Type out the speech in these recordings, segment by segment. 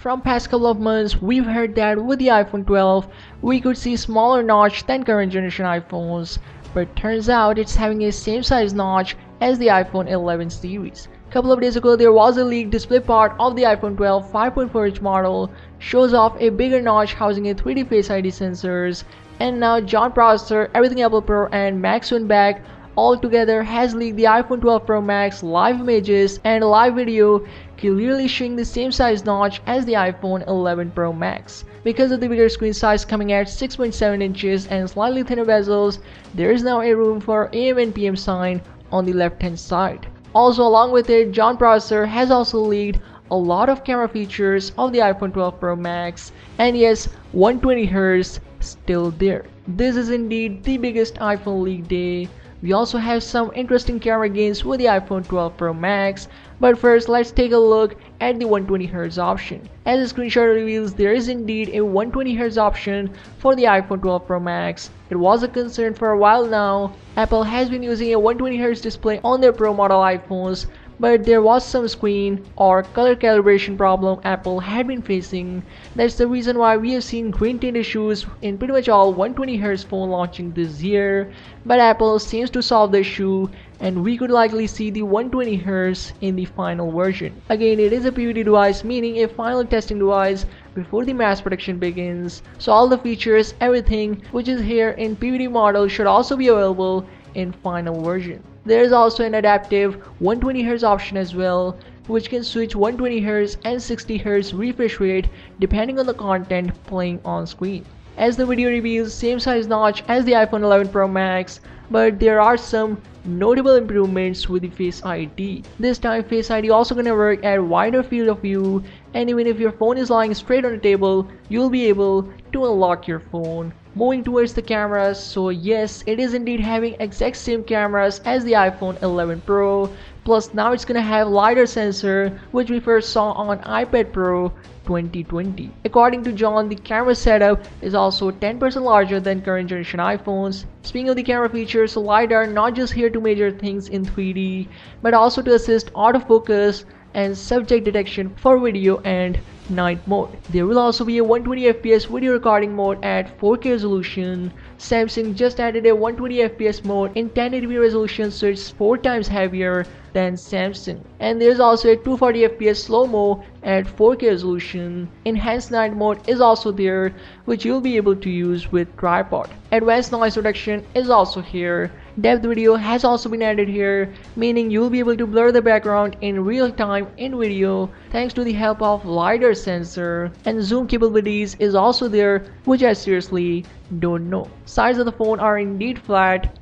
from past couple of months, we've heard that with the iPhone 12, we could see smaller notch than current generation iPhones, but turns out it's having a same size notch as the iPhone 11 series. Couple of days ago, there was a leaked display part of the iPhone 12 5.4-inch model, shows off a bigger notch housing a 3D Face ID sensors, and now John Prosser, Everything Apple Pro and Max went back all together has leaked the iPhone 12 Pro Max live images and live video clearly showing the same size notch as the iPhone 11 Pro Max. Because of the bigger screen size coming at 6.7 inches and slightly thinner bezels, there is now a room for AM and PM sign on the left hand side. Also along with it, John Prosser has also leaked a lot of camera features of the iPhone 12 Pro Max, and yes, 120Hz still there. This is indeed the biggest iPhone leak day. We also have some interesting camera gains with the iPhone 12 Pro Max, but first let's take a look at the 120Hz option. As the screenshot reveals, there is indeed a 120Hz option for the iPhone 12 Pro Max. It was a concern for a while now. Apple has been using a 120Hz display on their Pro model iPhones, but there was some screen or color calibration problem Apple had been facing. That's the reason why we have seen green tint issues in pretty much all 120Hz phone launching this year, but Apple seems to solve the issue and we could likely see the 120Hz in the final version. Again, it is a PVD device, meaning a final testing device before the mass production begins, so all the features, everything which is here in PVD model should also be available in final version. There is also an adaptive 120Hz option as well, which can switch 120Hz and 60Hz refresh rate depending on the content playing on screen. As the video reveals, same size notch as the iPhone 11 Pro Max, but there are some notable improvements with the Face ID. This time Face ID also gonna work at wider field of view, and even if your phone is lying straight on the table, you'll be able to unlock your phone. Moving towards the cameras, so yes, it is indeed having exact same cameras as the iPhone 11 Pro, plus now it's gonna have LiDAR sensor, which we first saw on iPad Pro 2020. According to John, the camera setup is also 10% larger than current generation iPhones. Speaking of the camera features, LiDAR not just here to measure things in 3D, but also to assist autofocus and subject detection for video and night mode. There will also be a 120fps video recording mode at 4K resolution. Samsung just added a 120fps mode in 1080p resolution, so it's 4 times heavier than Samsung. And there's also a 240fps slow-mo at 4K resolution. Enhanced night mode is also there, which you'll be able to use with tripod. Advanced noise reduction is also here. Depth video has also been added here, meaning you'll be able to blur the background in real time in video thanks to the help of LiDAR sensor, and zoom capabilities is also there, which I seriously don't know. Sides of the phone are indeed flat.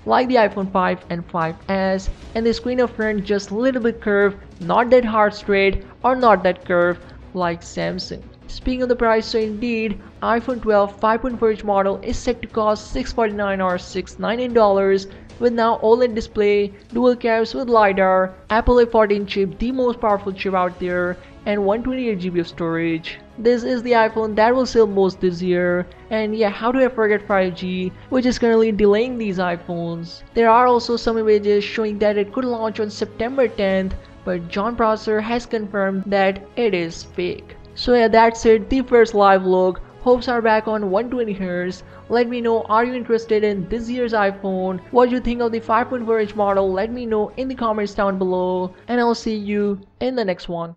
Like the iPhone 5 and 5s, and the screen up front just a little bit curved, not that hard straight or not that curved like Samsung. Speaking of the price, so indeed iPhone 12 5.4-inch model is set to cost $649 or $699 with now OLED display, dual cameras with LiDAR, Apple A14 chip, the most powerful chip out there, and 128GB of storage. This is the iPhone that will sell most this year, and yeah, how do I forget 5G, which is currently delaying these iPhones. There are also some images showing that it could launch on September 10th, but John Prosser has confirmed that it is fake. So yeah, that's it, the first live look. Hopes are back on 120Hz. Let me know, are you interested in this year's iPhone? What do you think of the 5.4-inch model? Let me know in the comments down below, and I'll see you in the next one.